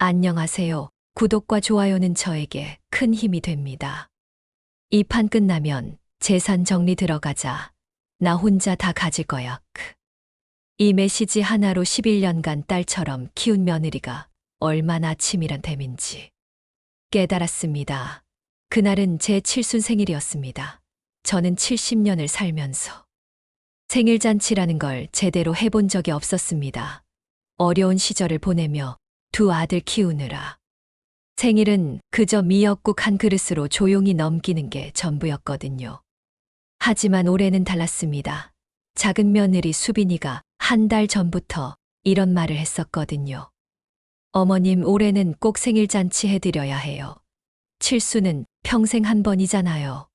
안녕하세요. 구독과 좋아요는 저에게 큰 힘이 됩니다. 이 판 끝나면 재산 정리 들어가자. 나 혼자 다 가질 거야. 이 메시지 하나로 11년간 딸처럼 키운 며느리가 얼마나 치밀한 셈인지 깨달았습니다. 그날은 제 칠순 생일이었습니다. 저는 70년을 살면서 생일잔치라는 걸 제대로 해본 적이 없었습니다. 어려운 시절을 보내며 두 아들 키우느라. 생일은 그저 미역국 한 그릇으로 조용히 넘기는 게 전부였거든요. 하지만 올해는 달랐습니다. 작은 며느리 수빈이가 한 달 전부터 이런 말을 했었거든요. 어머님, 올해는 꼭 생일잔치 해드려야 해요. 칠수는 평생 한 번이잖아요.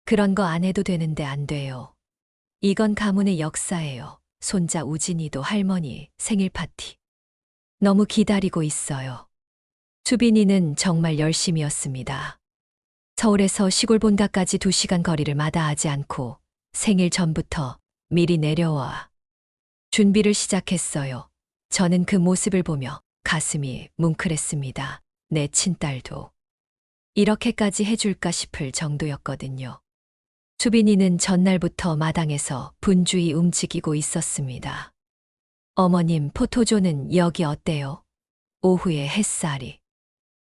그런 거 안 해도 되는데 안 돼요. 이건 가문의 역사예요. 손자 우진이도 할머니 생일 파티 너무 기다리고 있어요. 수빈이는 정말 열심이었습니다. 서울에서 시골 본가까지 2시간 거리를 마다하지 않고 생일 전부터 미리 내려와 준비를 시작했어요. 저는 그 모습을 보며 가슴이 뭉클했습니다. 내 친딸도 이렇게까지 해줄까 싶을 정도였거든요. 수빈이는 전날부터 마당에서 분주히 움직이고 있었습니다. 어머님, 포토존은 여기 어때요? 오후에 햇살이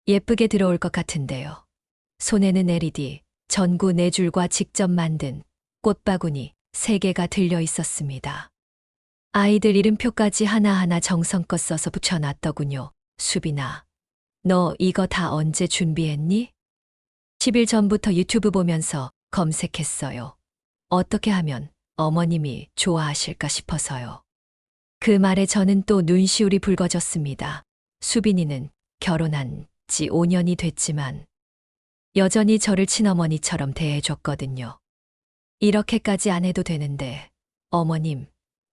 예쁘게 들어올 것 같은데요. 손에는 LED, 전구 4줄과 직접 만든 꽃바구니 3개가 들려 있었습니다. 아이들 이름표까지 하나하나 정성껏 써서 붙여놨더군요. 수빈아, 너 이거 다 언제 준비했니? 10일 전부터 유튜브 보면서 검색했어요. 어떻게 하면 어머님이 좋아하실까 싶어서요. 그 말에 저는 또 눈시울이 붉어졌습니다. 수빈이는 결혼한 지 5년이 됐지만 여전히 저를 친어머니처럼 대해줬거든요. 이렇게까지 안 해도 되는데, 어머님,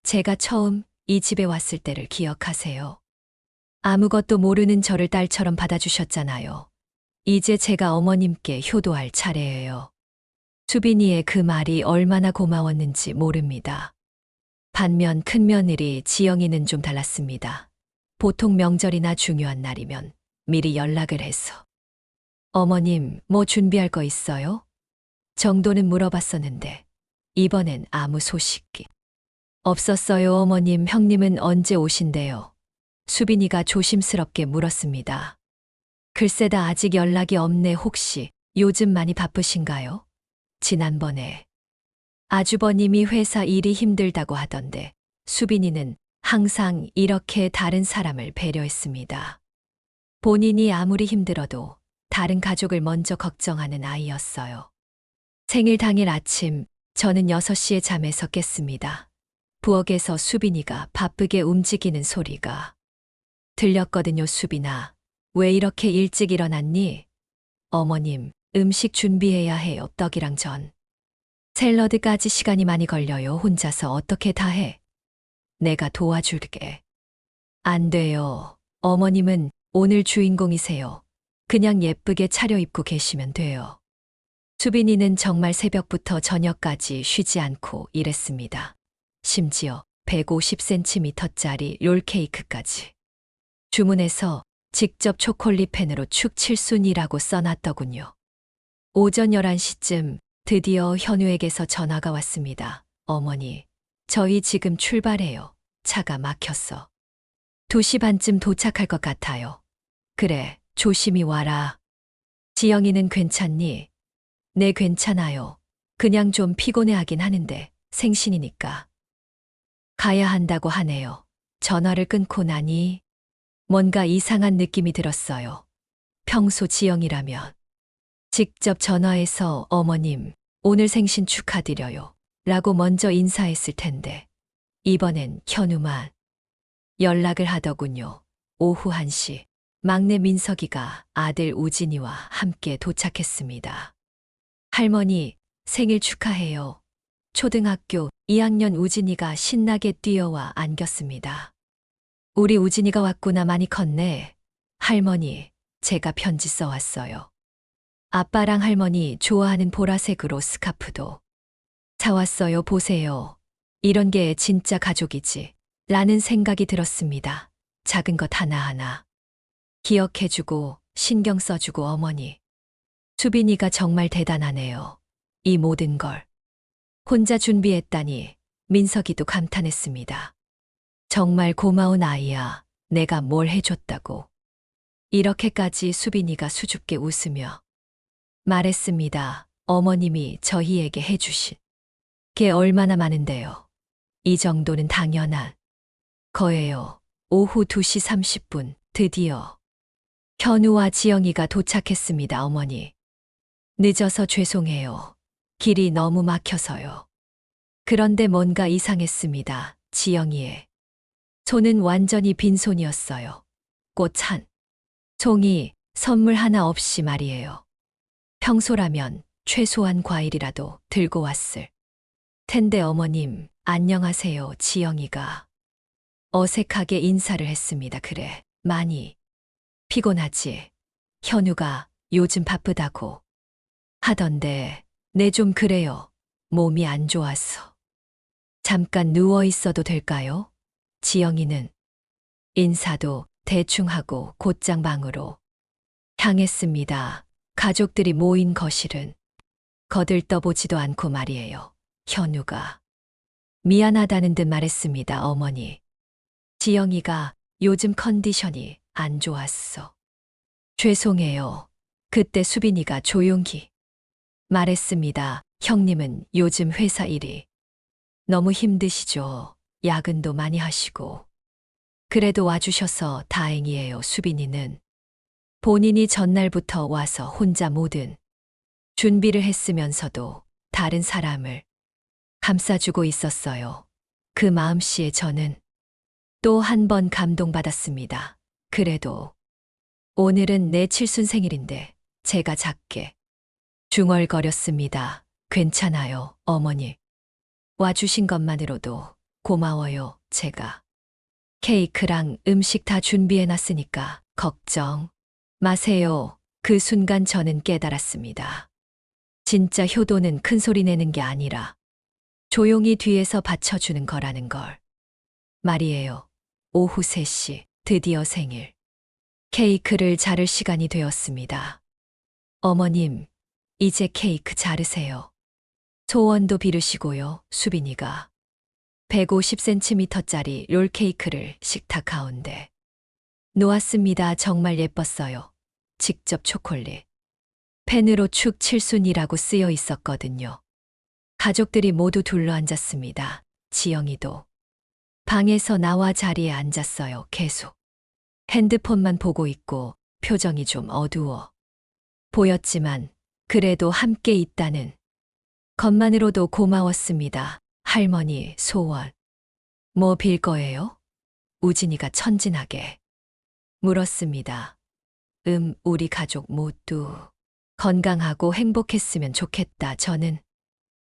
제가 처음 이 집에 왔을 때를 기억하세요. 아무것도 모르는 저를 딸처럼 받아주셨잖아요. 이제 제가 어머님께 효도할 차례예요. 수빈이의 그 말이 얼마나 고마웠는지 모릅니다. 반면 큰며느리 지영이는 좀 달랐습니다. 보통 명절이나 중요한 날이면 미리 연락을 해서 어머님, 뭐 준비할 거 있어요? 정도는 물어봤었는데 이번엔 아무 소식이 없었어요. 어머님, 형님은 언제 오신대요? 수빈이가 조심스럽게 물었습니다. 글쎄다, 아직 연락이 없네. 혹시 요즘 많이 바쁘신가요? 지난번에 아주버님이 회사 일이 힘들다고 하던데 수빈이는 항상 이렇게 다른 사람을 배려했습니다. 본인이 아무리 힘들어도 다른 가족을 먼저 걱정하는 아이였어요. 생일 당일 아침 저는 6시에 잠에서 깼습니다. 부엌에서 수빈이가 바쁘게 움직이는 소리가 들렸거든요. 수빈아, 왜 이렇게 일찍 일어났니? 어머님, 음식 준비해야 해요. 떡이랑 전. 샐러드까지 시간이 많이 걸려요. 혼자서 어떻게 다 해? 내가 도와줄게. 안 돼요. 어머님은 오늘 주인공이세요. 그냥 예쁘게 차려입고 계시면 돼요. 수빈이는 정말 새벽부터 저녁까지 쉬지 않고 일했습니다. 심지어 150cm짜리 롤케이크까지 주문해서 직접 초콜릿 펜으로 축칠순이라고 써놨더군요. 오전 11시쯤 드디어 현우에게서 전화가 왔습니다. 어머니, 저희 지금 출발해요. 차가 막혔어. 2시 반쯤 도착할 것 같아요. 그래, 조심히 와라. 지영이는 괜찮니? 네, 괜찮아요. 그냥 좀 피곤해하긴 하는데 생신이니까. 가야 한다고 하네요. 전화를 끊고 나니 뭔가 이상한 느낌이 들었어요. 평소 지영이라면 직접 전화해서 어머님, 오늘 생신 축하드려요. 라고 먼저 인사했을 텐데 이번엔 현우만 연락을 하더군요. 오후 1시 막내 민석이가 아들 우진이와 함께 도착했습니다. 할머니, 생일 축하해요. 초등학교 2학년 우진이가 신나게 뛰어와 안겼습니다. 우리 우진이가 왔구나. 많이 컸네. 할머니, 제가 편지 써왔어요. 아빠랑 할머니 좋아하는 보라색으로 스카프도 사왔어요. 보세요. 이런 게 진짜 가족이지. 라는 생각이 들었습니다. 작은 것 하나하나. 기억해주고 신경 써주고 어머니. 수빈이가 정말 대단하네요. 이 모든 걸 혼자 준비했다니 민석이도 감탄했습니다. 정말 고마운 아이야. 내가 뭘 해줬다고. 이렇게까지 수빈이가 수줍게 웃으며 말했습니다. 어머님이 저희에게 해주신 게 얼마나 많은데요. 이 정도는 당연한 거예요. 오후 2시 30분 드디어 현우와 지영이가 도착했습니다. 어머니. 늦어서 죄송해요. 길이 너무 막혀서요. 그런데 뭔가 이상했습니다. 지영이의 손은 완전히 빈손이었어요. 꽃 한 송이, 선물 하나 없이 말이에요. 평소라면 최소한 과일이라도 들고 왔을 텐데 어머님, 안녕하세요. 지영이가 어색하게 인사를 했습니다. 그래, 많이 피곤하지? 현우가 요즘 바쁘다고 하던데, 네 좀 그래요. 몸이 안 좋아서. 잠깐 누워 있어도 될까요? 지영이는 인사도 대충 하고 곧장 방으로 향했습니다. 가족들이 모인 거실은 거들떠보지도 않고 말이에요. 현우가 미안하다는 듯 말했습니다. 어머니. 지영이가 요즘 컨디션이 안 좋았어. 죄송해요. 그때 수빈이가 조용히 말했습니다. 형님은 요즘 회사 일이 너무 힘드시죠. 야근도 많이 하시고. 그래도 와주셔서 다행이에요. 수빈이는 본인이 전날부터 와서 혼자 모든 준비를 했으면서도 다른 사람을 감싸주고 있었어요. 그 마음씨에 저는 또 한 번 감동받았습니다. 그래도 오늘은 내 칠순 생일인데 제가 작게 중얼거렸습니다. 괜찮아요, 어머니. 와주신 것만으로도 고마워요. 제가 케이크랑 음식 다 준비해놨으니까 걱정 마세요. 그 순간 저는 깨달았습니다. 진짜 효도는 큰 소리 내는 게 아니라 조용히 뒤에서 받쳐주는 거라는 걸. 말이에요. 오후 3시 드디어 생일 케이크를 자를 시간이 되었습니다. 어머님, 이제 케이크 자르세요. 소원도 비르시고요. 수빈이가 150cm짜리 롤케이크를 식탁 가운데 놓았습니다. 정말 예뻤어요. 직접 초콜릿 펜으로 축 칠순이라고 쓰여 있었거든요. 가족들이 모두 둘러앉았습니다. 지영이도 방에서 나와 자리에 앉았어요. 계속 핸드폰만 보고 있고 표정이 좀 어두워 보였지만 그래도 함께 있다는 것만으로도 고마웠습니다. 할머니 소원 뭐 빌 거예요? 우진이가 천진하게 물었습니다. 우리 가족 모두 건강하고 행복했으면 좋겠다. 저는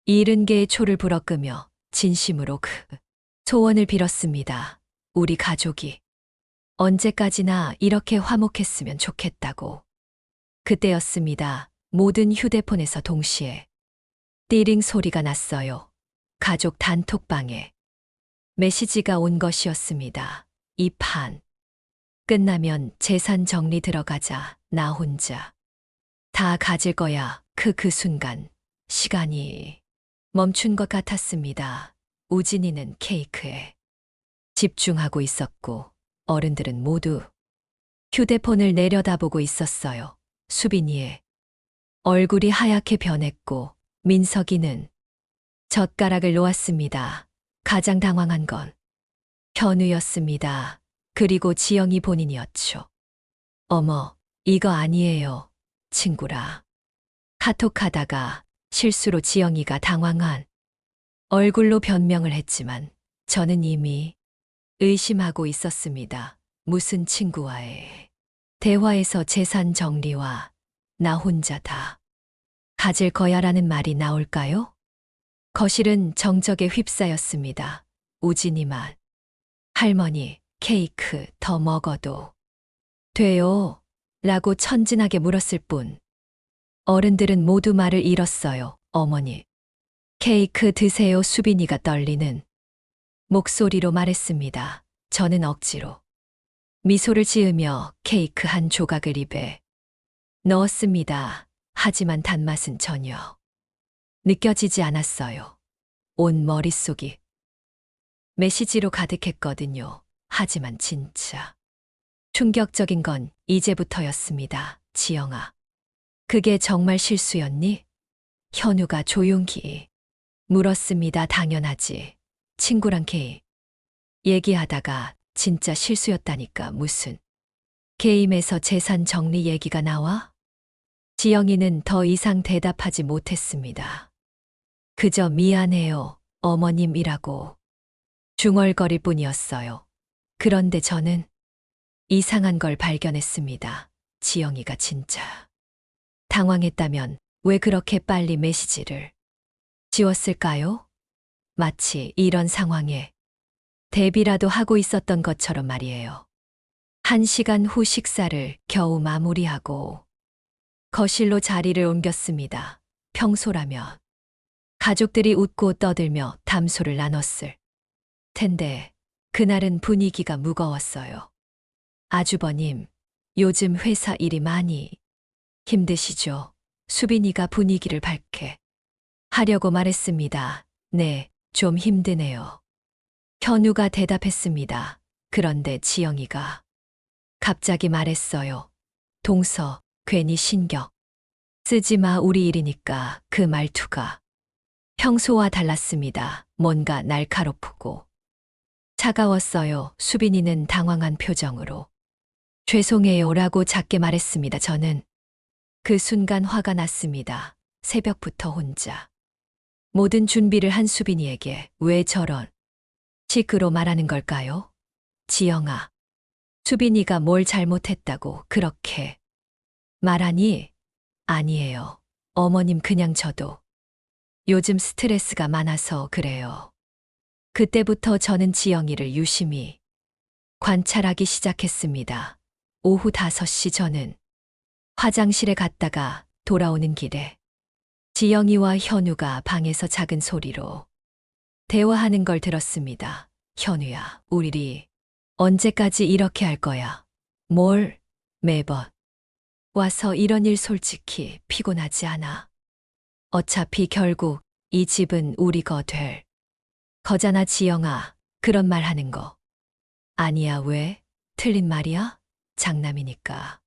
70개의 초를 불어끄며 진심으로 그 소원을 빌었습니다. 우리 가족이 언제까지나 이렇게 화목했으면 좋겠다고. 그때였습니다. 모든 휴대폰에서 동시에 띠링 소리가 났어요. 가족 단톡방에 메시지가 온 것이었습니다. 이 판 끝나면 재산 정리 들어가자. 나 혼자 다 가질 거야. 그 순간 시간이 멈춘 것 같았습니다. 우진이는 케이크에 집중하고 있었고 어른들은 모두 휴대폰을 내려다보고 있었어요. 수빈이의 얼굴이 하얗게 변했고 민석이는 젓가락을 놓았습니다. 가장 당황한 건 현우였습니다. 그리고 지영이 본인이었죠. 어머, 이거 아니에요. 친구라. 카톡하다가 실수로 지영이가 당황한 얼굴로 변명을 했지만 저는 이미 의심하고 있었습니다. 무슨 친구와의 대화에서 재산 정리와 나 혼자 다 가질 거야라는 말이 나올까요? 거실은 정적에 휩싸였습니다. 우진이만 할머니, 케이크 더 먹어도 돼요? 라고 천진하게 물었을 뿐 어른들은 모두 말을 잃었어요. 어머니, 케이크 드세요. 수빈이가 떨리는 목소리로 말했습니다. 저는 억지로 미소를 지으며 케이크 한 조각을 입에 넣었습니다. 하지만 단맛은 전혀 느껴지지 않았어요. 온 머릿속이 메시지로 가득했거든요. 하지만 진짜 충격적인 건 이제부터였습니다. 지영아, 그게 정말 실수였니? 현우가 조용히 물었습니다. 당연하지. 친구랑 게임 얘기하다가 진짜 실수였다니까. 무슨 게임에서 재산 정리 얘기가 나와? 지영이는 더 이상 대답하지 못했습니다. 그저 미안해요, 어머님이라고 중얼거릴 뿐이었어요. 그런데 저는 이상한 걸 발견했습니다. 지영이가 진짜 당황했다면 왜 그렇게 빨리 메시지를 지웠을까요? 마치 이런 상황에 대비라도 하고 있었던 것처럼 말이에요. 1시간 후 식사를 겨우 마무리하고 거실로 자리를 옮겼습니다. 평소라면 가족들이 웃고 떠들며 담소를 나눴을 텐데 그날은 분위기가 무거웠어요. 아주버님, 요즘 회사 일이 많이 힘드시죠? 수빈이가 분위기를 밝게 하려고 말했습니다. 네, 좀 힘드네요. 현우가 대답했습니다. 그런데 지영이가 갑자기 말했어요. 동서, 괜히 신경 쓰지 마, 우리 일이니까. 그 말투가 평소와 달랐습니다. 뭔가 날카롭고 차가웠어요. 수빈이는 당황한 표정으로 죄송해요라고 작게 말했습니다. 저는 그 순간 화가 났습니다. 새벽부터 혼자 모든 준비를 한 수빈이에게 왜 저런 식으로 말하는 걸까요? 지영아, 수빈이가 뭘 잘못했다고 그렇게 말하니? 아니에요. 어머님, 그냥 저도 요즘 스트레스가 많아서 그래요. 그때부터 저는 지영이를 유심히 관찰하기 시작했습니다. 오후 5시 저는 화장실에 갔다가 돌아오는 길에 지영이와 현우가 방에서 작은 소리로 대화하는 걸 들었습니다. 현우야, 우리 언제까지 이렇게 할 거야? 뭘? 매번 와서 이런 일 솔직히 피곤하지 않아? 어차피 결국 이 집은 우리 거 될 거잖아. 지영아, 그런 말 하는 거 아니야. 왜? 틀린 말이야? 장남이니까.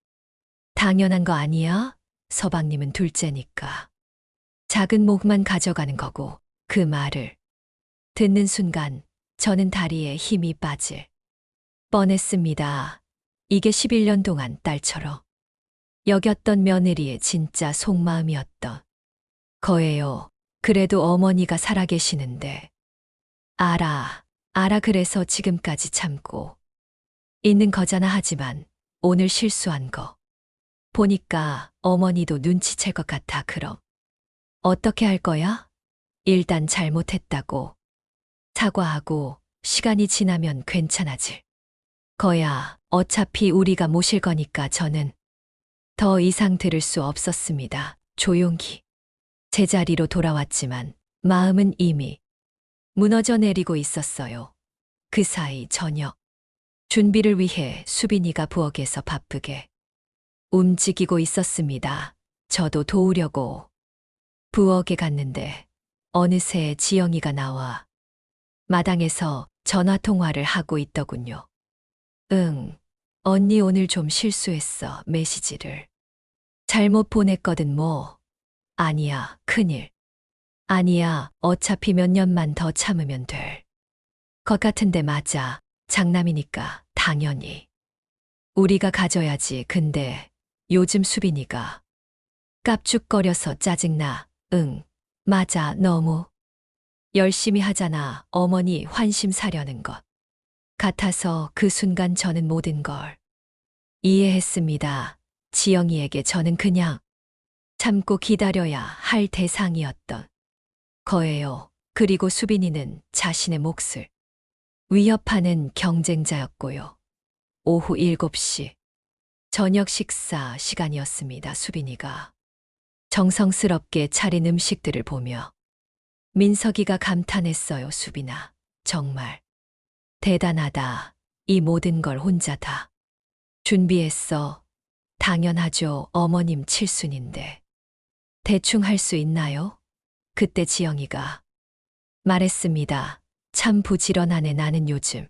당연한 거 아니야? 서방님은 둘째니까. 작은 몫만 가져가는 거고. 그 말을 듣는 순간 저는 다리에 힘이 빠질 뻔했습니다. 이게 11년 동안 딸처럼 여겼던 며느리의 진짜 속마음이었던 거예요. 그래도 어머니가 살아계시는데. 알아. 그래서 지금까지 참고 있는 거잖아. 하지만 오늘 실수한 거 보니까 어머니도 눈치챌 것 같아. 그럼 어떻게 할 거야? 일단 잘못했다고 사과하고 시간이 지나면 괜찮아질 거야. 어차피 우리가 모실 거니까. 저는 더 이상 들을 수 없었습니다. 조용히 제자리로 돌아왔지만 마음은 이미 무너져 내리고 있었어요. 그 사이 저녁 준비를 위해 수빈이가 부엌에서 바쁘게 움직이고 있었습니다. 저도 도우려고 부엌에 갔는데 어느새 지영이가 나와 마당에서 전화 통화를 하고 있더군요. 응, 언니 오늘 좀 실수했어. 메시지를 잘못 보냈거든. 뭐? 아니야, 큰일. 아니야, 어차피 몇 년만 더 참으면 될 것 같은데. 맞아, 장남이니까 당연히 우리가 가져야지. 근데 요즘 수빈이가 깝죽거려서 짜증나. 응, 맞아. 너무 열심히 하잖아. 어머니 환심 사려는 것 같아서. 그 순간 저는 모든 걸 이해했습니다. 지영이에게 저는 그냥 참고 기다려야 할 대상이었던 거예요. 그리고 수빈이는 자신의 몫을 위협하는 경쟁자였고요. 오후 7시 저녁 식사 시간이었습니다. 수빈이가 정성스럽게 차린 음식들을 보며 민석이가 감탄했어요. 수빈아, 정말 대단하다. 이 모든 걸 혼자 다 준비했어. 당연하죠. 어머님 칠순인데. 대충 할 수 있나요? 그때 지영이가 말했습니다. 참 부지런하네. 나는 요즘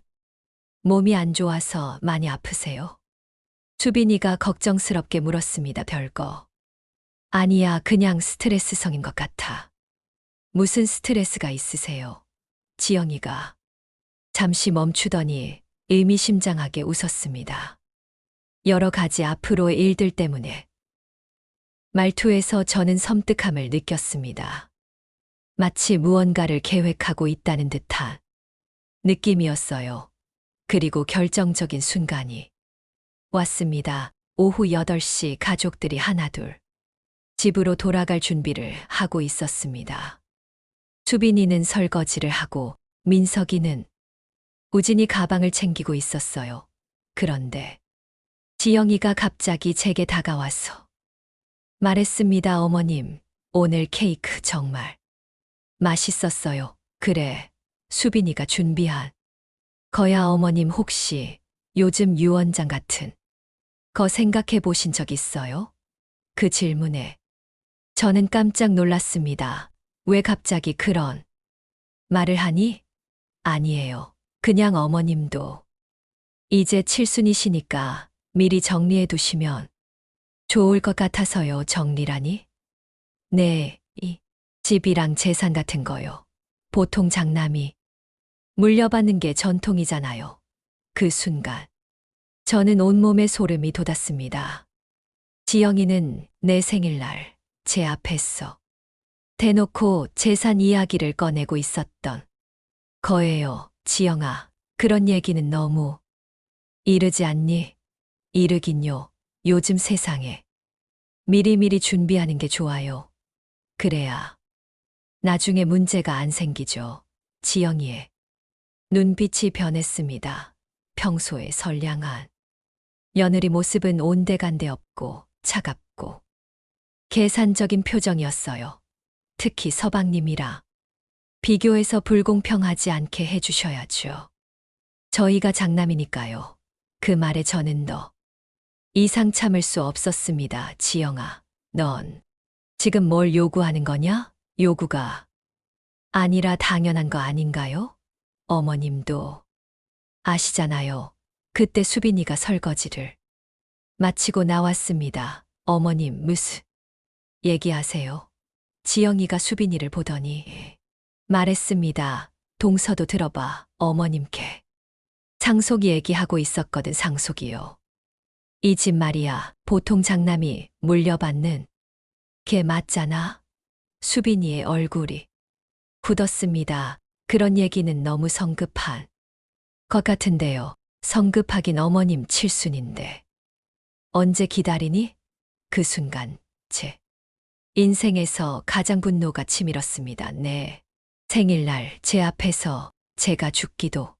몸이 안 좋아서 많이 아프세요? 수빈이가 걱정스럽게 물었습니다. 별거 아니야. 그냥 스트레스성인 것 같아. 무슨 스트레스가 있으세요? 지영이가 잠시 멈추더니 의미심장하게 웃었습니다. 여러 가지 앞으로의 일들 때문에. 말투에서 저는 섬뜩함을 느꼈습니다. 마치 무언가를 계획하고 있다는 듯한 느낌이었어요. 그리고 결정적인 순간이 왔습니다. 오후 8시 가족들이 하나둘 집으로 돌아갈 준비를 하고 있었습니다. 수빈이는 설거지를 하고 민석이는 우진이 가방을 챙기고 있었어요. 그런데 지영이가 갑자기 제게 다가와서 말했습니다. 어머님, 오늘 케이크 정말 맛있었어요. 그래, 수빈이가 준비한 거야. 어머님 혹시 요즘 유언장 같은 거 생각해 보신 적 있어요? 그 질문에 저는 깜짝 놀랐습니다. 왜 갑자기 그런 말을 하니? 아니에요. 그냥 어머님도 이제 칠순이시니까 미리 정리해 두시면 좋을 것 같아서요. 정리라니? 네, 이 집이랑 재산 같은 거요. 보통 장남이 물려받는 게 전통이잖아요. 그 순간 저는 온몸에 소름이 돋았습니다. 지영이는 내 생일날 제 앞에서 대놓고 재산 이야기를 꺼내고 있었던 거예요. 지영아, 그런 얘기는 너무 이르지 않니? 이르긴요. 요즘 세상에 미리미리 준비하는 게 좋아요. 그래야 나중에 문제가 안 생기죠. 지영이의 눈빛이 변했습니다. 평소에 선량한 며느리 모습은 온데간데 없고 차갑고 계산적인 표정이었어요. 특히 서방님이라 비교해서 불공평하지 않게 해주셔야죠. 저희가 장남이니까요. 그 말에 저는 더 이상 참을 수 없었습니다. 지영아, 넌 지금 뭘 요구하는 거냐? 요구가 아니라 당연한 거 아닌가요? 어머님도 아시잖아요. 그때 수빈이가 설거지를 마치고 나왔습니다. 어머님 무슨 얘기하세요? 지영이가 수빈이를 보더니 말했습니다. 동서도 들어봐. 어머님께 상속이 얘기하고 있었거든. 상속이요. 이 집 말이야. 보통 장남이 물려받는 게 맞잖아. 수빈이의 얼굴이 굳었습니다. 그런 얘기는 너무 성급한 것 같은데요. 성급하긴 어머님 칠순인데. 언제 기다리니? 그 순간 제 인생에서 가장 분노가 치밀었습니다. 네. 생일날 제 앞에서 제가 죽기도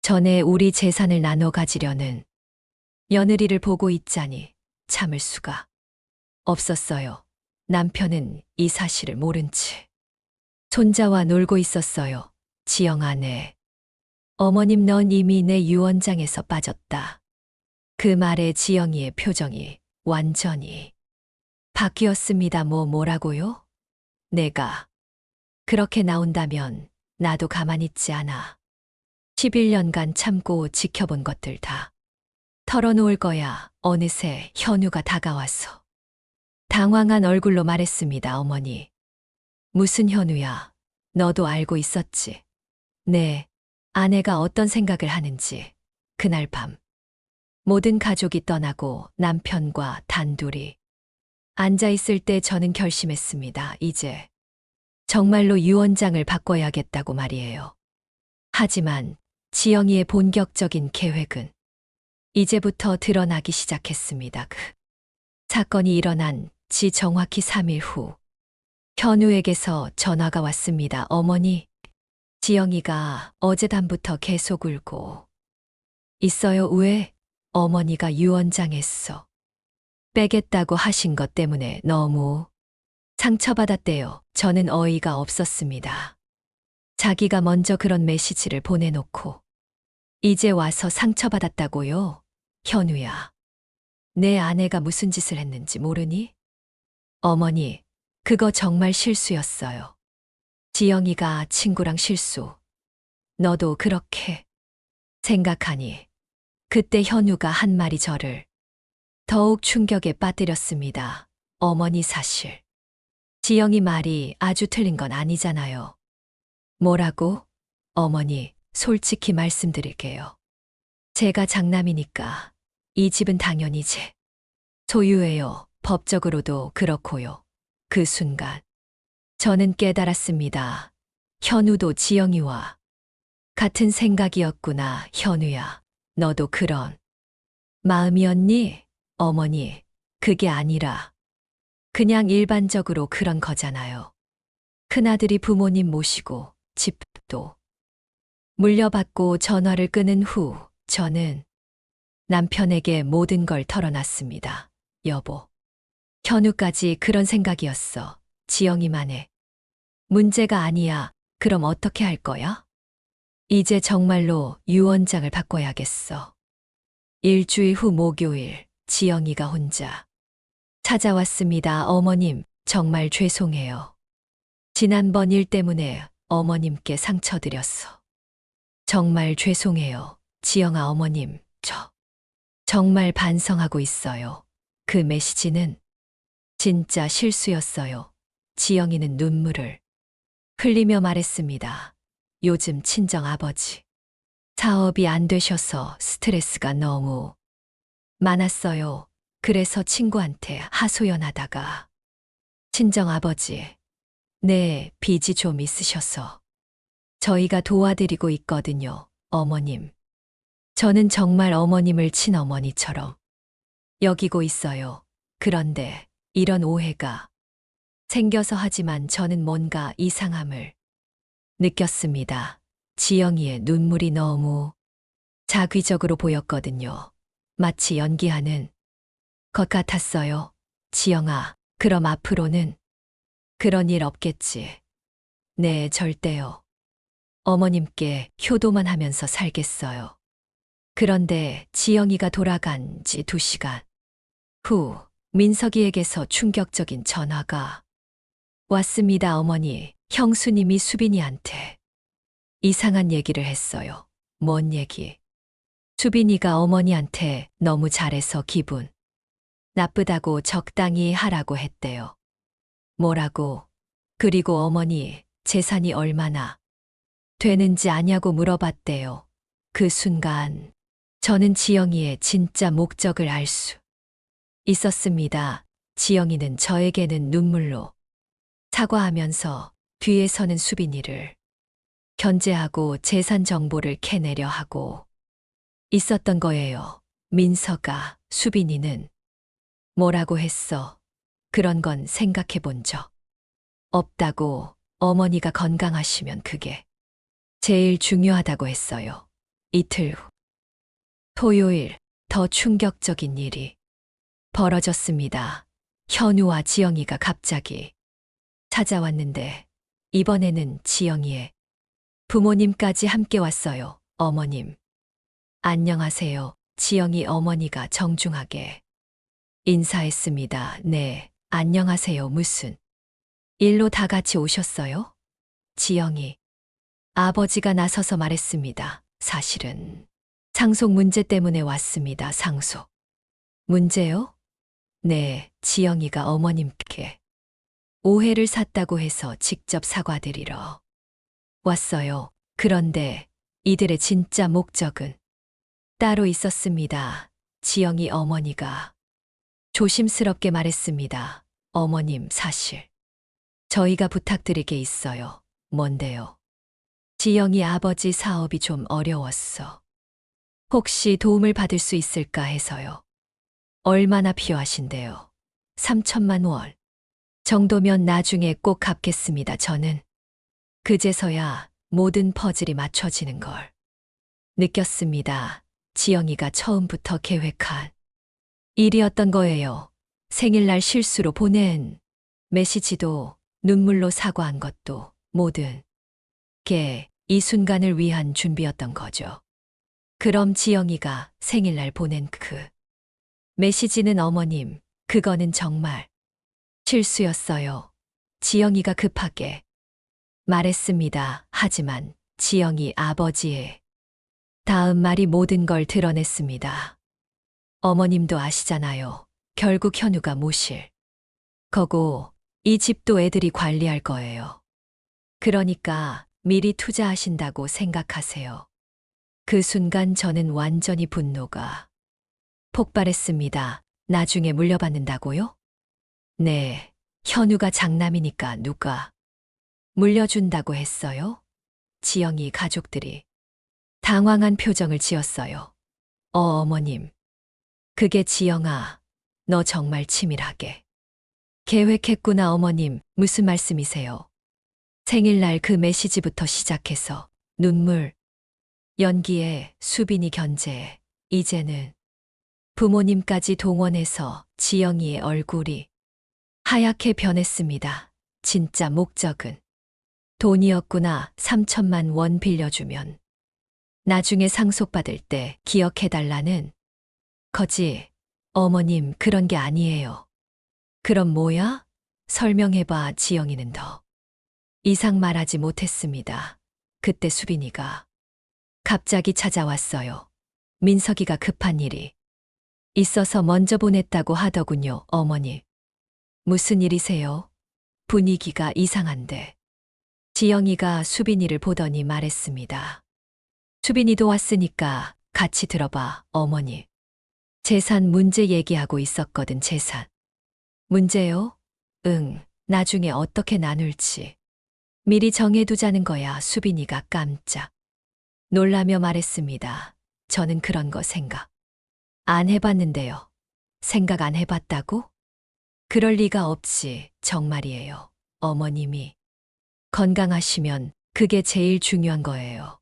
전에 우리 재산을 나눠 가지려는 며느리를 보고 있자니 참을 수가 없었어요. 남편은 이 사실을 모른 채 손자와 놀고 있었어요. 지영아, 네. 어머님 넌 이미 내 유언장에서 빠졌다. 그 말에 지영이의 표정이 완전히 바뀌었습니다. 뭐라고요? 내가 그렇게 나온다면 나도 가만히 있지 않아. 11년간 참고 지켜본 것들 다 털어놓을 거야. 어느새 현우가 다가와서 당황한 얼굴로 말했습니다. 어머니. 무슨 현우야? 너도 알고 있었지? 네. 아내가 어떤 생각을 하는지. 그날 밤 모든 가족이 떠나고 남편과 단둘이 앉아 있을 때 저는 결심했습니다. 이제 정말로 유언장을 바꿔야겠다고 말이에요. 하지만 지영이의 본격적인 계획은 이제부터 드러나기 시작했습니다. 그 사건이 일어난 지 정확히 3일 후 현우에게서 전화가 왔습니다. 어머니, 지영이가 어제 밤부터 계속 울고 있어요. 왜? 어머니가 유언장에서 빼겠다고 하신 것 때문에 너무 상처받았대요. 저는 어이가 없었습니다. 자기가 먼저 그런 메시지를 보내놓고 이제 와서 상처받았다고요? 현우야, 내 아내가 무슨 짓을 했는지 모르니? 어머니, 그거 정말 실수였어요. 지영이가 친구랑 실수. 너도 그렇게 생각하니? 그때 현우가 한 말이 저를 더욱 충격에 빠뜨렸습니다. 어머니 사실. 지영이 말이 아주 틀린 건 아니잖아요. 뭐라고? 어머니, 솔직히 말씀드릴게요. 제가 장남이니까 이 집은 당연히 제 소유예요. 법적으로도 그렇고요. 그 순간 저는 깨달았습니다. 현우도 지영이와 같은 생각이었구나. 현우야, 너도 그런 마음이었니? 어머니, 그게 아니라 그냥 일반적으로 그런 거잖아요. 큰아들이 부모님 모시고 집도 물려받고 전화를 끊은 후 저는 남편에게 모든 걸 털어놨습니다. 여보, 현우까지 그런 생각이었어. 지영이만의 문제가 아니야. 그럼 어떻게 할 거야? 이제 정말로 유언장을 바꿔야겠어. 일주일 후 목요일, 지영이가 혼자 찾아왔습니다. 어머님, 정말 죄송해요. 지난번 일 때문에 어머님께 상처드렸어. 정말 죄송해요. 지영아 어머님, 저 정말 반성하고 있어요. 그 메시지는 진짜 실수였어요. 지영이는 눈물을 흘리며 말했습니다. 요즘 친정 아버지 사업이 안 되셔서 스트레스가 너무 많았어요. 그래서 친구한테 하소연하다가 친정 아버지, 네, 빚이 좀 있으셔서 저희가 도와드리고 있거든요. 어머님. 저는 정말 어머님을 친어머니처럼 여기고 있어요. 그런데 이런 오해가 생겨서 하지만 저는 뭔가 이상함을 느꼈습니다. 지영이의 눈물이 너무 자귀적으로 보였거든요. 마치 연기하는 것 같았어요. 지영아, 그럼 앞으로는 그런 일 없겠지. 네, 절대요. 어머님께 효도만 하면서 살겠어요. 그런데 지영이가 돌아간 지 2시간 후 민석이에게서 충격적인 전화가 왔습니다. 어머니, 형수님이 수빈이한테 이상한 얘기를 했어요. 뭔 얘기? 수빈이가 어머니한테 너무 잘해서 기분 나쁘다고 적당히 하라고 했대요. 뭐라고? 그리고 어머니 재산이 얼마나 되는지 아냐고 물어봤대요. 그 순간 저는 지영이의 진짜 목적을 알 수 있었습니다. 지영이는 저에게는 눈물로 사과하면서 뒤에서는 수빈이를 견제하고 재산 정보를 캐내려 하고 있었던 거예요. 민서가 수빈이는 뭐라고 했어? 그런 건 생각해 본 적 없다고. 어머니가 건강하시면 그게 제일 중요하다고 했어요. 이틀 후 토요일 더 충격적인 일이 벌어졌습니다. 현우와 지영이가 갑자기 찾아왔는데 이번에는 지영이의 부모님까지 함께 왔어요. 어머님, 안녕하세요. 지영이 어머니가 정중하게 인사했습니다. 네, 안녕하세요. 무슨 일로 다 같이 오셨어요? 지영이 아버지가 나서서 말했습니다. 사실은 상속 문제 때문에 왔습니다. 상속 문제요? 네, 지영이가 어머님께 오해를 샀다고 해서 직접 사과드리러 왔어요. 그런데 이들의 진짜 목적은 따로 있었습니다. 지영이 어머니가 조심스럽게 말했습니다. 어머님, 사실 저희가 부탁드릴 게 있어요. 뭔데요? 지영이 아버지 사업이 좀 어려웠어. 혹시 도움을 받을 수 있을까 해서요. 얼마나 필요하신데요? 3천만 원 정도면 나중에 꼭 갚겠습니다. 저는 그제서야 모든 퍼즐이 맞춰지는 걸 느꼈습니다. 지영이가 처음부터 계획한 일이었던 거예요. 생일날 실수로 보낸 메시지도 눈물로 사과한 것도 모든 게 이 순간을 위한 준비였던 거죠. 그럼 지영이가 생일날 보낸 그 메시지는 어머님, 그거는 정말 실수였어요. 지영이가 급하게 말했습니다. 하지만 지영이 아버지의 다음 말이 모든 걸 드러냈습니다. 어머님도 아시잖아요. 결국 현우가 모실 거고 이 집도 애들이 관리할 거예요. 그러니까 미리 투자하신다고 생각하세요. 그 순간 저는 완전히 분노가 폭발했습니다. 나중에 물려받는다고요? 네, 현우가 장남이니까 누가 물려준다고 했어요? 지영이 가족들이 당황한 표정을 지었어요. 어머님. 그게 지영아, 너 정말 치밀하게 계획했구나 어머님, 무슨 말씀이세요? 생일날 그 메시지부터 시작해서 눈물, 연기에 수빈이 견제에 이제는 부모님까지 동원해서 지영이의 얼굴이 하얗게 변했습니다. 진짜 목적은 돈이었구나. 3천만 원 빌려주면 나중에 상속받을 때 기억해달라는 거지. 어머님, 그런 게 아니에요. 그럼 뭐야? 설명해봐. 지영이는 더 이상 말하지 못했습니다. 그때 수빈이가 갑자기 찾아왔어요. 민석이가 급한 일이 있어서 먼저 보냈다고 하더군요. 어머니. 무슨 일이세요? 분위기가 이상한데. 지영이가 수빈이를 보더니 말했습니다. 수빈이도 왔으니까 같이 들어봐, 어머니. 재산 문제 얘기하고 있었거든. 재산 문제요? 응, 나중에 어떻게 나눌지 미리 정해두자는 거야. 수빈이가 깜짝 놀라며 말했습니다. 저는 그런 거 생각 안 해봤는데요. 생각 안 해봤다고? 그럴 리가 없지. 정말이에요. 어머님이 건강하시면 그게 제일 중요한 거예요.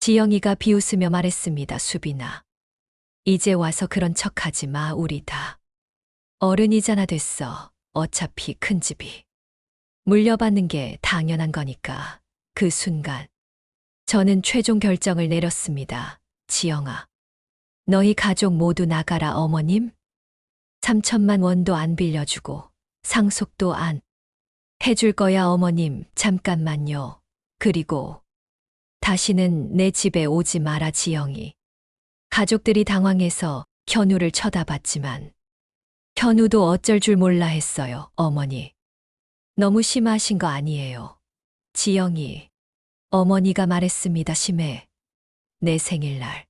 지영이가 비웃으며 말했습니다. 수빈아, 이제 와서 그런 척하지 마. 우리 다 어른이잖아. 됐어. 어차피 큰 집이 물려받는 게 당연한 거니까. 그 순간 저는 최종 결정을 내렸습니다. 지영아, 너희 가족 모두 나가라. 어머님 3천만 원도 안 빌려주고 상속도 안 해줄 거야. 어머님, 잠깐만요. 그리고 다시는 내 집에 오지 마라. 지영이 가족들이 당황해서 현우를 쳐다봤지만 현우도 어쩔 줄 몰라 했어요. 어머니, 너무 심하신 거 아니에요? 지영이 어머니가 말했습니다. 심해. 내 생일날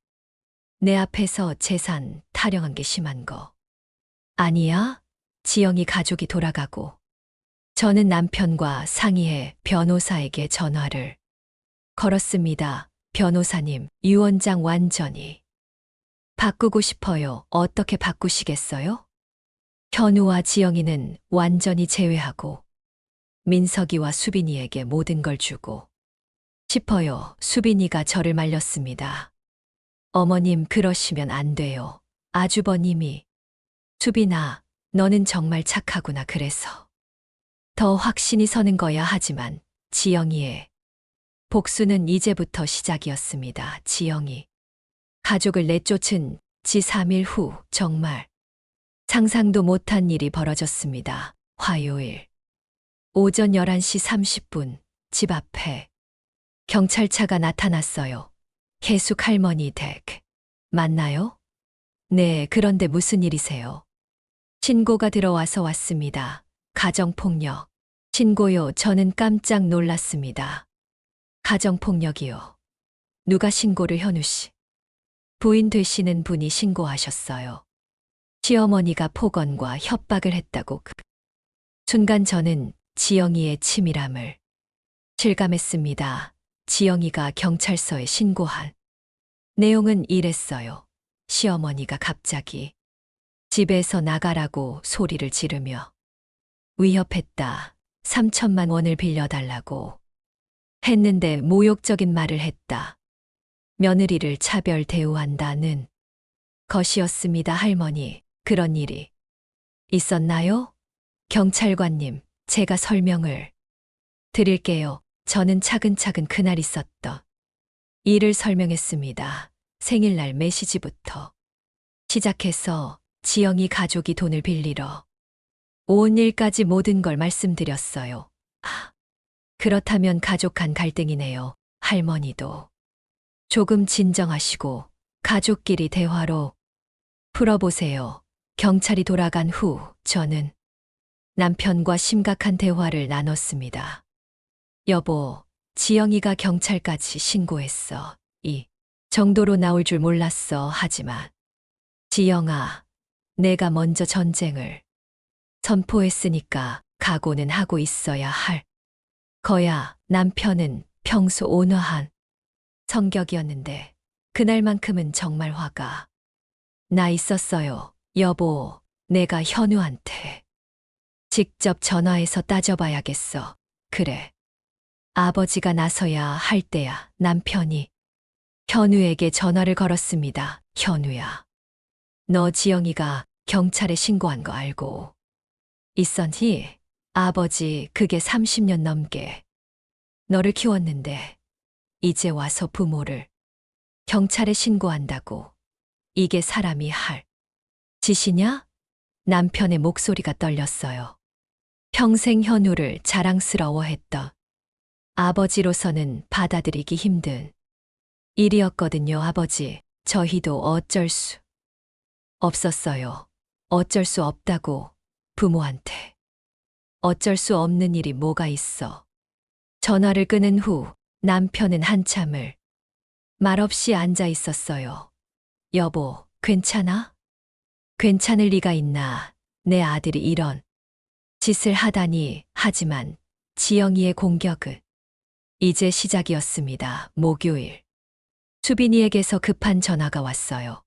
내 앞에서 재산 타령한 게 심한 거 아니야? 지영이 가족이 돌아가고 저는 남편과 상의해 변호사에게 전화를 걸었습니다. 변호사님, 유언장 완전히 바꾸고 싶어요. 어떻게 바꾸시겠어요? 현우와 지영이는 완전히 제외하고 민석이와 수빈이에게 모든 걸 주고 싶어요. 수빈이가 저를 말렸습니다. 어머님, 그러시면 안 돼요. 아주버님이. 수빈아, 너는 정말 착하구나. 그래서 더 확신이 서는 거야. 하지만 지영이의 복수는 이제부터 시작이었습니다. 지영이 가족을 내쫓은 지 3일 후 정말 상상도 못한 일이 벌어졌습니다. 화요일 오전 11시 30분 집 앞에 경찰차가 나타났어요. 계숙 할머니 댁 맞나요? 네, 그런데 무슨 일이세요? 신고가 들어와서 왔습니다. 가정폭력 신고요. 저는 깜짝 놀랐습니다. 가정폭력이요. 누가 신고를? 현우 씨 부인 되시는 분이 신고하셨어요. 시어머니가 폭언과 협박을 했다고. 그 순간 저는 지영이의 치밀함을 실감했습니다. 지영이가 경찰서에 신고한 내용은 이랬어요. 시어머니가 갑자기 집에서 나가라고 소리를 지르며 위협했다. 3천만 원을 빌려달라고 했는데 모욕적인 말을 했다. 며느리를 차별 대우한다는 것이었습니다. 할머니, 그런 일이 있었나요? 경찰관님, 제가 설명을 드릴게요. 저는 차근차근 그날 있었던 일을 설명했습니다. 생일날 메시지부터 시작해서 지영이 가족이 돈을 빌리러 온 일까지 모든 걸 말씀드렸어요. 그렇다면 가족 간 갈등이네요. 할머니도 조금 진정하시고 가족끼리 대화로 풀어보세요. 경찰이 돌아간 후 저는 남편과 심각한 대화를 나눴습니다. 여보, 지영이가 경찰까지 신고했어. 이 정도로 나올 줄 몰랐어. 하지만 지영아, 내가 먼저 전쟁을 선포했으니까 각오는 하고 있어야 할 거야. 남편은 평소 온화한 성격이었는데 그날만큼은 정말 화가 나 있었어요. 여보, 내가 현우한테 직접 전화해서 따져봐야겠어. 그래. 아버지가 나서야 할 때야. 남편이 현우에게 전화를 걸었습니다. 현우야, 너 지영이가 경찰에 신고한 거 알고 있었니? 아버지, 그게 30년 넘게 너를 키웠는데 이제 와서 부모를 경찰에 신고한다고 이게 사람이 할 짓이냐? 남편의 목소리가 떨렸어요. 평생 현우를 자랑스러워했던 아버지로서는 받아들이기 힘든 일이었거든요. 아버지, 저희도 어쩔 수 없었어요. 어쩔 수 없다고 부모한테. 어쩔 수 없는 일이 뭐가 있어. 전화를 끊은 후 남편은 한참을 말없이 앉아 있었어요. 여보, 괜찮아? 괜찮을 리가 있나. 내 아들이 이런 짓을 하다니. 하지만 지영이의 공격은 이제 시작이었습니다. 목요일. 수빈이에게서 급한 전화가 왔어요.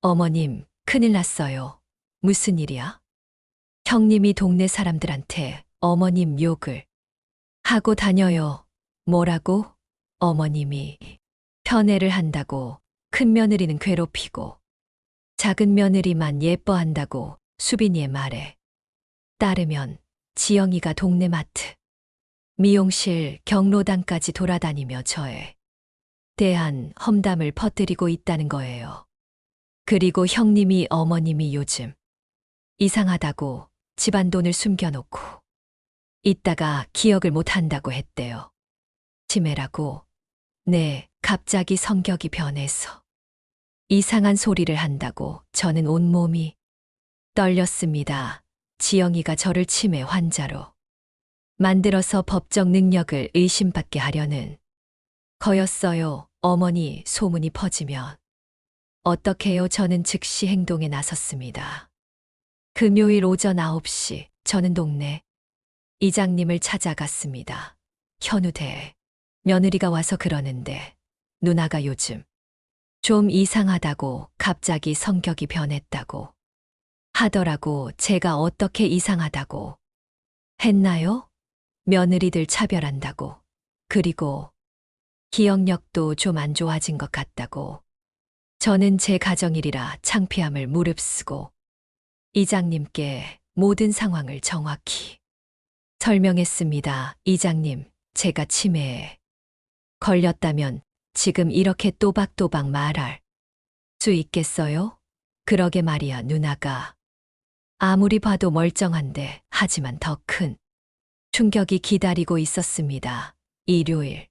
어머님, 큰일 났어요. 무슨 일이야? 형님이 동네 사람들한테 어머님 욕을 하고 다녀요. 뭐라고? 어머님이 편애를 한다고, 큰 며느리는 괴롭히고, 작은 며느리만 예뻐한다고. 수빈이의 말에 따르면 지영이가 동네 마트, 미용실, 경로당까지 돌아다니며 저에 대한 험담을 퍼뜨리고 있다는 거예요. 그리고 형님이 어머님이 요즘 이상하다고 집안 돈을 숨겨놓고 있다가 기억을 못 한다고 했대요. 치매라고. 네, 갑자기 성격이 변해서 이상한 소리를 한다고. 저는 온몸이 떨렸습니다. 지영이가 저를 치매 환자로 만들어서 법적 능력을 의심받게 하려는 거였어요. 어머니, 소문이 퍼지면 어떡해요? 저는 즉시 행동에 나섰습니다. 금요일 오전 9시 저는 동네 이장님을 찾아갔습니다. 현우 대 며느리가 와서 그러는데 누나가 요즘 좀 이상하다고, 갑자기 성격이 변했다고 하더라고. 제가 어떻게 이상하다고 했나요? 며느리들 차별한다고. 그리고 기억력도 좀 안 좋아진 것 같다고. 저는 제 가정일이라 창피함을 무릅쓰고 이장님께 모든 상황을 정확히 설명했습니다. 이장님, 제가 치매에 걸렸다면 지금 이렇게 또박또박 말할 수 있겠어요? 그러게 말이야. 누나가 아무리 봐도 멀쩡한데. 하지만 더 큰 충격이 기다리고 있었습니다. 일요일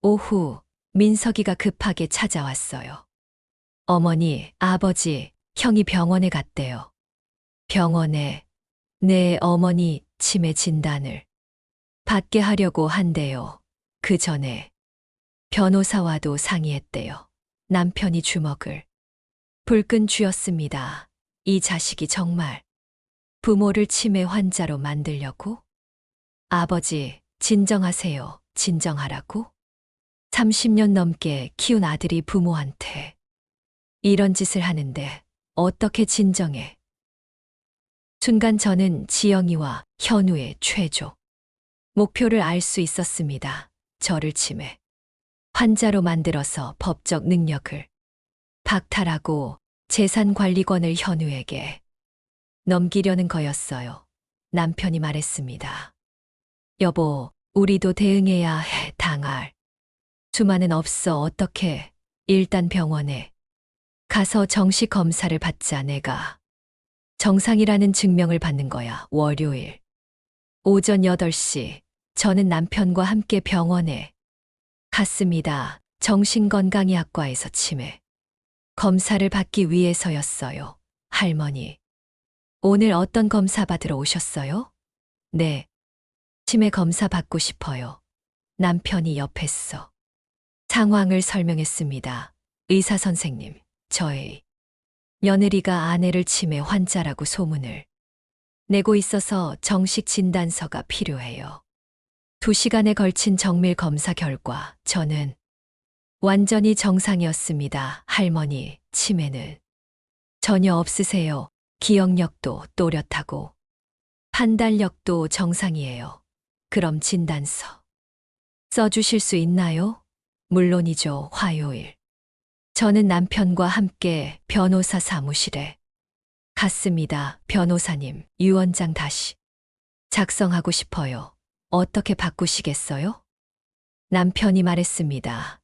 오후 민석이가 급하게 찾아왔어요. 어머니, 아버지, 형이 병원에 갔대요. 병원에? 네, 어머니 치매 진단을 받게 하려고 한대요. 그 전에 변호사와도 상의했대요. 남편이 주먹을 불끈 쥐었습니다. 이 자식이 정말 부모를 치매 환자로 만들려고? 아버지, 진정하세요. 진정하라고? 30년 넘게 키운 아들이 부모한테 이런 짓을 하는데 어떻게 진정해? 순간 저는 지영이와 현우의 최종 목표를 알 수 있었습니다. 저를 치매 환자로 만들어서 법적 능력을 박탈하고 재산관리권을 현우에게 넘기려는 거였어요. 남편이 말했습니다. 여보, 우리도 대응해야 해. 당할 수만은 없어. 어떻게? 일단 병원에 가서 정식 검사를 받자. 내가 정상이라는 증명을 받는 거야. 월요일. 오전 8시. 저는 남편과 함께 병원에 갔습니다. 정신건강의학과에서 치매 검사를 받기 위해서였어요. 할머니, 오늘 어떤 검사 받으러 오셨어요? 네, 치매 검사 받고 싶어요. 남편이 옆에서 상황을 설명했습니다. 의사 선생님, 저의 며느리가 아내를 치매 환자라고 소문을 내고 있어서 정식 진단서가 필요해요. 2시간에 걸친 정밀 검사 결과 저는 완전히 정상이었습니다. 할머니, 치매는 전혀 없으세요. 기억력도 또렷하고 판단력도 정상이에요. 그럼 진단서 써주실 수 있나요? 물론이죠. 화요일. 저는 남편과 함께 변호사 사무실에 갔습니다. 변호사님, 유언장 다시 작성하고 싶어요. 어떻게 바꾸시겠어요? 남편이 말했습니다.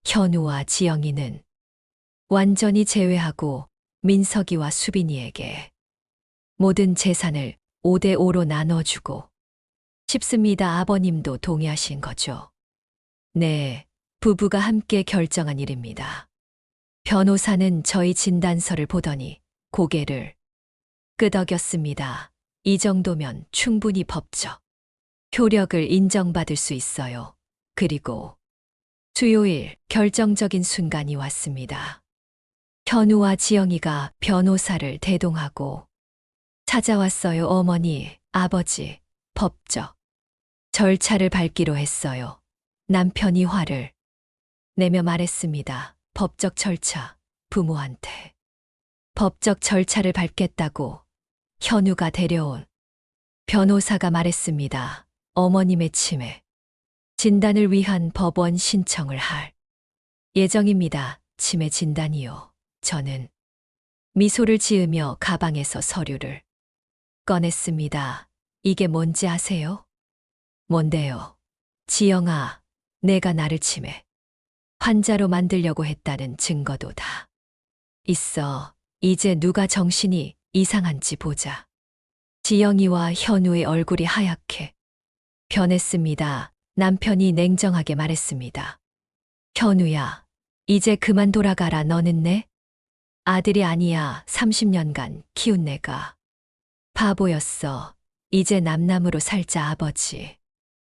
현우와 지영이는 완전히 제외하고 민석이와 수빈이에게 모든 재산을 5대5로 나눠주고 싶습니다. 아버님도 동의하신 거죠? 네, 부부가 함께 결정한 일입니다. 변호사는 저희 진단서를 보더니 고개를 끄덕였습니다. 이 정도면 충분히 법적 효력을 인정받을 수 있어요. 그리고 수요일 결정적인 순간이 왔습니다. 현우와 지영이가 변호사를 대동하고 찾아왔어요. 어머니, 아버지, 법적 절차를 밟기로 했어요. 남편이 화를 내며 말했습니다. 법적 절차, 부모한테 법적 절차를 밟겠다고 현우가 데려온 변호사가 말했습니다. 어머님의 치매 진단을 위한 법원 신청을 할 예정입니다. 치매 진단이요. 저는 미소를 지으며 가방에서 서류를 꺼냈습니다. 이게 뭔지 아세요? 뭔데요? 지영아, 내가 나를 치매 환자로 만들려고 했다는 증거도 다 있어. 이제 누가 정신이 이상한지 보자. 지영이와 현우의 얼굴이 하얗게 변했습니다. 남편이 냉정하게 말했습니다. 현우야, 이제 그만 돌아가라. 너는 내 아들이 아니야. 30년간 키운 내가 바보였어. 이제 남남으로 살자. 아버지.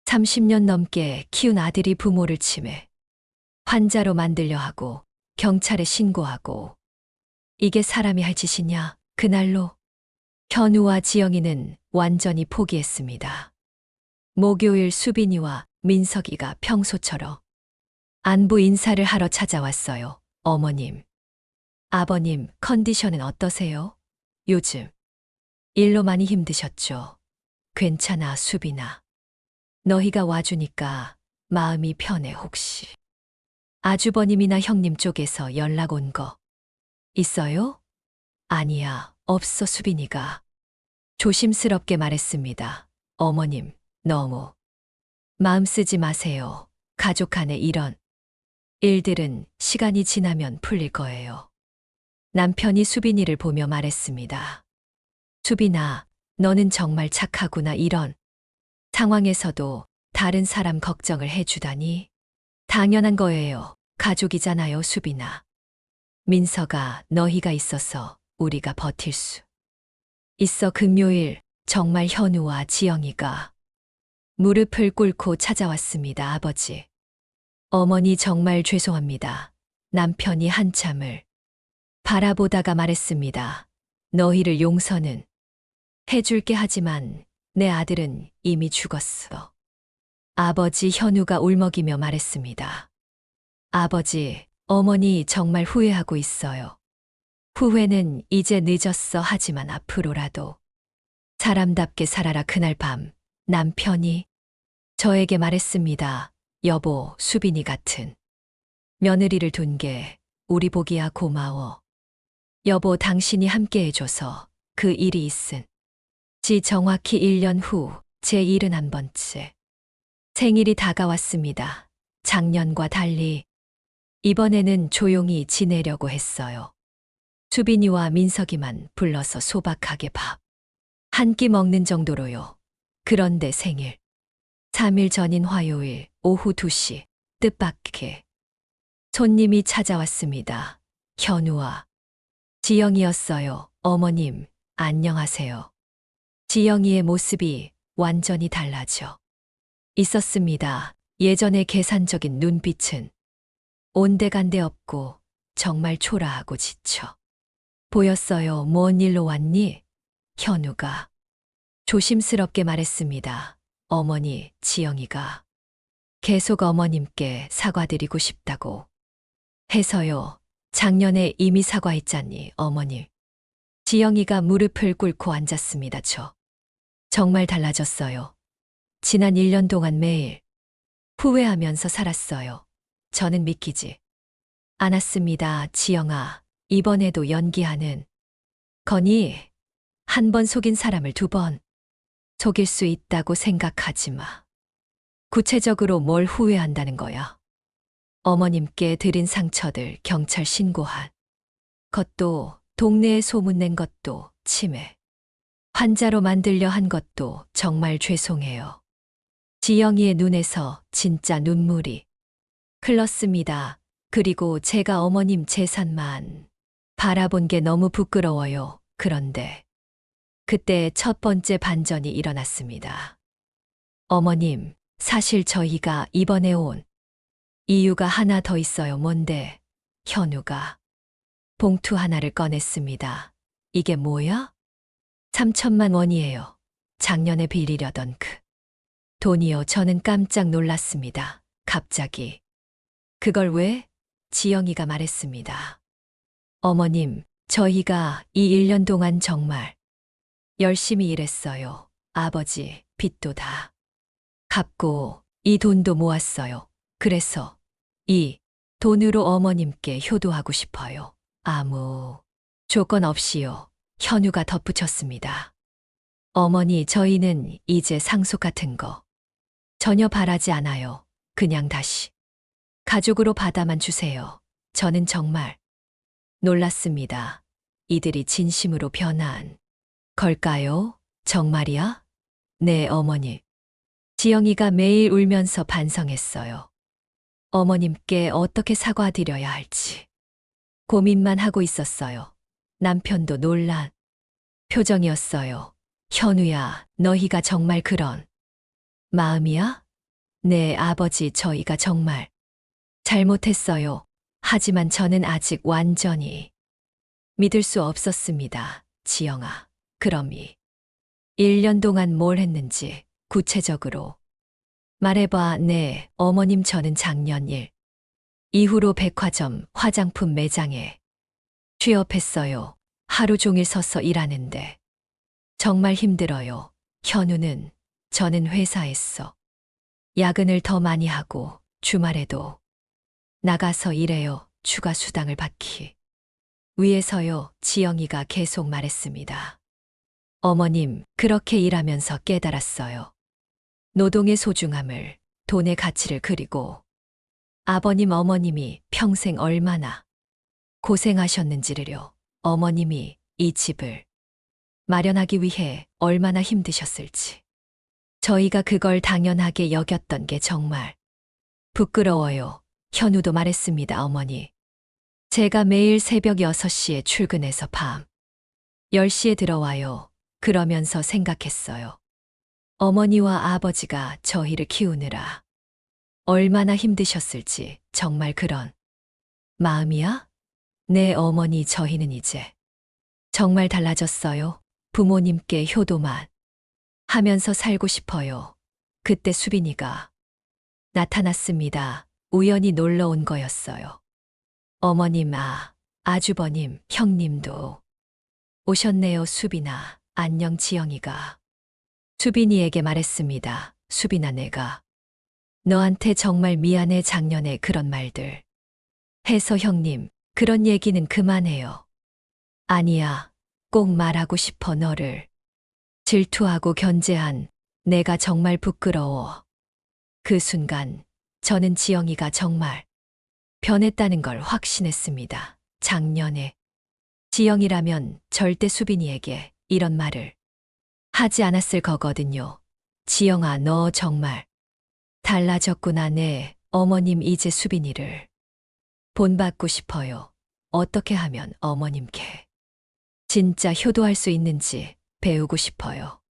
30년 넘게 키운 아들이 부모를 치매 환자로 만들려 하고 경찰에 신고하고 이게 사람이 할 짓이냐? 그날로 현우와 지영이는 완전히 포기했습니다. 목요일 수빈이와 민석이가 평소처럼 안부 인사를 하러 찾아왔어요. 어머님, 아버님 컨디션은 어떠세요? 요즘 일로 많이 힘드셨죠? 괜찮아, 수빈아. 너희가 와주니까 마음이 편해. 혹시 아주버님이나 형님 쪽에서 연락 온 거 있어요? 아니야, 없어. 수빈이가 조심스럽게 말했습니다. 어머님, 너무 마음 쓰지 마세요. 가족 안에 이런 일들은 시간이 지나면 풀릴 거예요. 남편이 수빈이를 보며 말했습니다. 수빈아, 너는 정말 착하구나. 이런 상황에서도 다른 사람 걱정을 해주다니. 당연한 거예요. 가족이잖아요, 수빈아. 민서가, 너희가 있어서 우리가 버틸 수 있어. 금요일 정말 현우와 지영이가 무릎을 꿇고 찾아왔습니다. 아버지, 어머니 정말 죄송합니다. 남편이 한참을 바라보다가 말했습니다. 너희를 용서는 해줄게. 하지만 내 아들은 이미 죽었어. 아버지, 현우가 울먹이며 말했습니다. 아버지, 어머니 정말 후회하고 있어요. 후회는 이제 늦었어. 하지만 앞으로라도 사람답게 살아라. 그날 밤 남편이 저에게 말했습니다. 여보, 수빈이 같은 며느리를 둔 게 우리 복이야. 고마워. 여보, 당신이 함께 해줘서 그 일이 있은 지 정확히 1년 후 제 71번째 생일이 다가왔습니다. 작년과 달리 이번에는 조용히 지내려고 했어요. 수빈이와 민석이만 불러서 소박하게 밥 한 끼 먹는 정도로요. 그런데 생일 3일 전인 화요일 오후 2시 뜻밖의 손님이 찾아왔습니다. 현우와 지영이었어요. 어머님, 안녕하세요. 지영이의 모습이 완전히 달라져 있었습니다. 예전의 계산적인 눈빛은 온데간데 없고 정말 초라하고 지쳐 보였어요. 뭔 일로 왔니? 현우가 조심스럽게 말했습니다. 어머니, 지영이가 계속 어머님께 사과드리고 싶다고 해서요. 작년에 이미 사과했잖니, 어머니. 지영이가 무릎을 꿇고 앉았습니다. 저 정말 달라졌어요. 지난 1년 동안 매일 후회하면서 살았어요. 저는 믿기지 않았습니다. 지영아, 이번에도 연기하는 거니? 한 번 속인 사람을 2번 속일 수 있다고 생각하지 마. 구체적으로 뭘 후회한다는 거야? 어머님께 드린 상처들 경찰 신고한 것도, 동네에 소문낸 것도, 치매 환자로 만들려 한 것도 정말 죄송해요. 지영이의 눈에서 진짜 눈물이 흘렀습니다. 그리고 제가 어머님 재산만 바라본 게 너무 부끄러워요. 그런데 그때 첫 번째 반전이 일어났습니다. 어머님, 사실 저희가 이번에 온 이유가 하나 더 있어요. 뭔데? 현우가 봉투 하나를 꺼냈습니다. 이게 뭐야? 3천만 원이에요. 작년에 빌리려던 그 돈이요. 저는 깜짝 놀랐습니다. 갑자기. 그걸 왜? 지영이가 말했습니다. 어머님, 저희가 이 1년 동안 정말 열심히 일했어요. 아버지, 빚도 다 갚고 이 돈도 모았어요. 그래서 이 돈으로 어머님께 효도하고 싶어요. 아무 조건 없이요. 현우가 덧붙였습니다. 어머니, 저희는 이제 상속 같은 거 전혀 바라지 않아요. 그냥 다시 가족으로 받아만 주세요. 저는 정말 놀랐습니다. 이들이 진심으로 변한 걸까요? 정말이야? 네, 어머니. 지영이가 매일 울면서 반성했어요. 어머님께 어떻게 사과드려야 할지 고민만 하고 있었어요. 남편도 놀란 표정이었어요. 현우야, 너희가 정말 그런 마음이야? 네, 아버지, 저희가 정말 잘못했어요. 하지만 저는 아직 완전히 믿을 수 없었습니다. 지영아, 그럼 이 1년 동안 뭘 했는지 구체적으로 말해봐. 네, 어머님, 저는 작년 일 이후로 백화점 화장품 매장에 취업했어요. 하루 종일 서서 일하는데 정말 힘들어요. 현우는 저는 회사에서 야근을 더 많이 하고 주말에도 나가서 일해요. 추가 수당을 받기 위해서요. 지영이가 계속 말했습니다. 어머님, 그렇게 일하면서 깨달았어요. 노동의 소중함을, 돈의 가치를. 그리고 아버님, 어머님이 평생 얼마나 고생하셨는지를요. 어머님이 이 집을 마련하기 위해 얼마나 힘드셨을지. 저희가 그걸 당연하게 여겼던 게 정말 부끄러워요. 현우도 말했습니다. 어머니, 제가 매일 새벽 6시에 출근해서 밤 10시에 들어와요. 그러면서 생각했어요. 어머니와 아버지가 저희를 키우느라 얼마나 힘드셨을지. 정말 그런 마음이야? 네, 어머니, 저희는 이제 정말 달라졌어요. 부모님께 효도만 하면서 살고 싶어요. 그때 수빈이가 나타났습니다. 우연히 놀러 온 거였어요. 어머님, 아주버님, 형님도 오셨네요. 수빈아, 안녕. 지영이가 수빈이에게 말했습니다. 수빈아, 내가 너한테 정말 미안해. 작년에 그런 말들 해서. 형님, 그런 얘기는 그만해요. 아니야, 꼭 말하고 싶어. 너를 질투하고 견제한 내가 정말 부끄러워. 그 순간 저는 지영이가 정말 변했다는 걸 확신했습니다. 작년에 지영이라면 절대 수빈이에게 이런 말을 하지 않았을 거거든요. 지영아, 너 정말 달라졌구나. 네, 어머님 이제 수빈이를 본받고 싶어요. 어떻게 하면 어머님께 진짜 효도할 수 있는지 배우고 싶어요.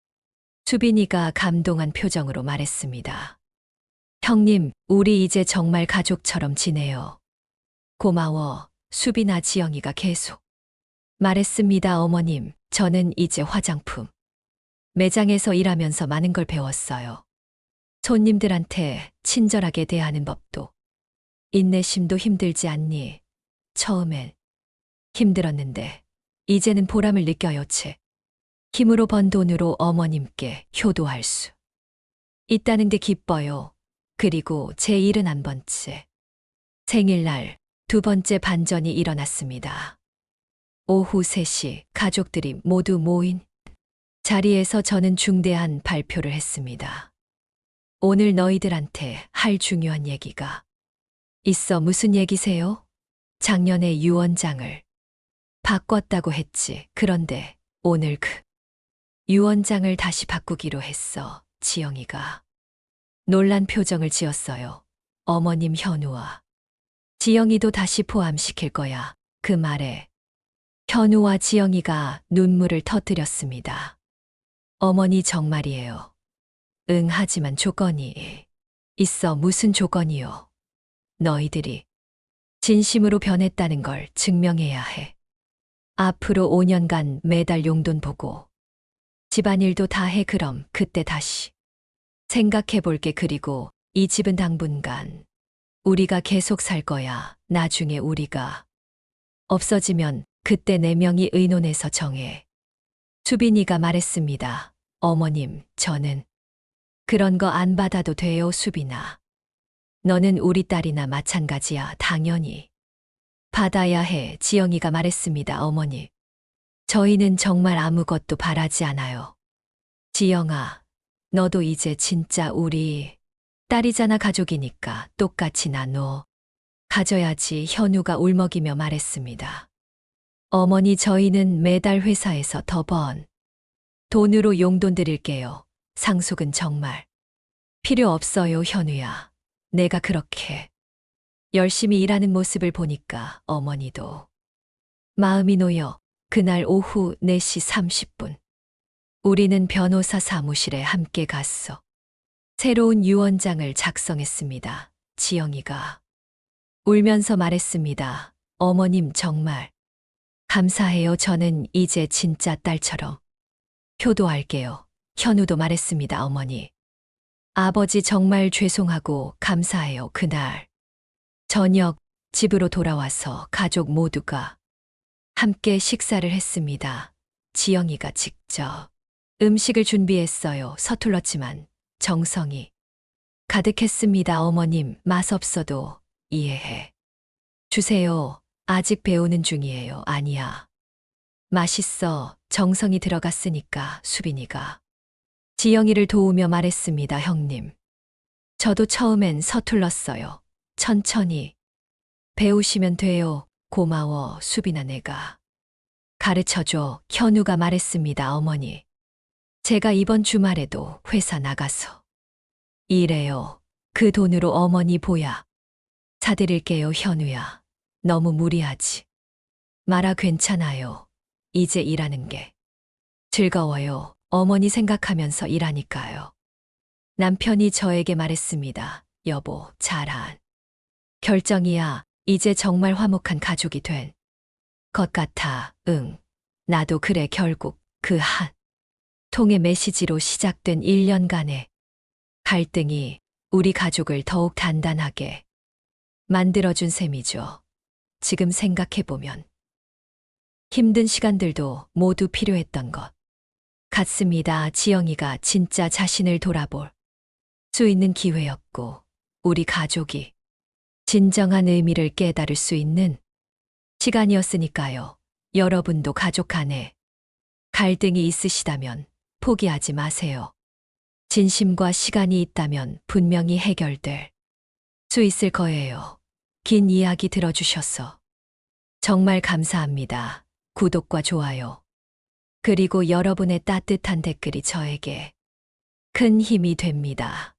수빈이가 감동한 표정으로 말했습니다. 형님, 우리 이제 정말 가족처럼 지내요. 고마워. 수빈아. 지영이가 계속 말했습니다. 어머님, 저는 이제 화장품 매장에서 일하면서 많은 걸 배웠어요. 손님들한테 친절하게 대하는 법도, 인내심도. 힘들지 않니? 처음엔 힘들었는데 이제는 보람을 느껴요. 제 힘으로 번 돈으로 어머님께 효도할 수 있다는 게 기뻐요. 그리고 제 71번째 생일날 2번째 반전이 일어났습니다. 오후 3시 가족들이 모두 모인 자리에서 저는 중대한 발표를 했습니다. 오늘 너희들한테 할 중요한 얘기가 있어. 무슨 얘기세요? 작년에 유언장을 바꿨다고 했지. 그런데 오늘 그 유언장을 다시 바꾸기로 했어. 지영이가 놀란 표정을 지었어요. 어머님, 현우와 지영이도 다시 포함시킬 거야. 그 말에 현우와 지영이가 눈물을 터뜨렸습니다. 어머니 정말이에요. 응, 하지만 조건이 있어. 무슨 조건이요? 너희들이 진심으로 변했다는 걸 증명해야 해. 앞으로 5년간 매달 용돈 보고 집안일도 다 해. 그럼 그때 다시 생각해 볼게. 그리고 이 집은 당분간 우리가 계속 살 거야. 나중에 우리가 없어지면 그때 4명이 의논해서 정해. 수빈이가 말했습니다. 어머님, 저는 그런 거 안 받아도 돼요. 수빈아. 너는 우리 딸이나 마찬가지야. 당연히 받아야 해. 지영이가 말했습니다. 어머니, 저희는 정말 아무것도 바라지 않아요. 지영아, 너도 이제 진짜 우리 딸이잖아. 가족이니까 똑같이 나눠 가져야지. 현우가 울먹이며 말했습니다. 어머니, 저희는 매달 회사에서 더 번 돈으로 용돈 드릴게요. 상속은 정말 필요 없어요. 현우야, 내가 그렇게 열심히 일하는 모습을 보니까 어머니도 마음이 놓여. 그날 오후 4시 30분 우리는 변호사 사무실에 함께 갔어. 새로운 유언장을 작성했습니다. 지영이가 울면서 말했습니다. 어머님, 정말 감사해요. 저는 이제 진짜 딸처럼 효도할게요. 현우도 말했습니다. 어머니, 아버지 정말 죄송하고 감사해요. 그날 저녁 집으로 돌아와서 가족 모두가 함께 식사를 했습니다. 지영이가 직접 음식을 준비했어요. 서툴렀지만 정성이 가득했습니다. 어머님, 맛없어도 이해해 주세요. 아직 배우는 중이에요. 아니야, 맛있어. 정성이 들어갔으니까. 수빈이가 지영이를 도우며 말했습니다. 형님, 저도 처음엔 서툴렀어요. 천천히 배우시면 돼요. 고마워. 수빈아, 내가 가르쳐줘. 현우가 말했습니다. 어머니, 제가 이번 주말에도 회사 나가서 일해요. 그 돈으로 어머니 보약 사드릴게요. 현우야, 너무 무리하지 마라. 괜찮아요. 이제 일하는 게 즐거워요. 어머니 생각하면서 일하니까요. 남편이 저에게 말했습니다. 여보, 잘한 결정이야. 이제 정말 화목한 가족이 된 것 같아. 응, 나도 그래. 결국 그 한 통의 메시지로 시작된 1년간의 갈등이 우리 가족을 더욱 단단하게 만들어준 셈이죠. 지금 생각해보면 힘든 시간들도 모두 필요했던 것 같습니다. 지영이가 진짜 자신을 돌아볼 수 있는 기회였고, 우리 가족이 진정한 의미를 깨달을 수 있는 시간이었으니까요. 여러분도 가족 간에 갈등이 있으시다면 포기하지 마세요. 진심과 시간이 있다면 분명히 해결될 수 있을 거예요. 긴 이야기 들어주셔서 정말 감사합니다. 구독과 좋아요. 그리고 여러분의 따뜻한 댓글이 저에게 큰 힘이 됩니다.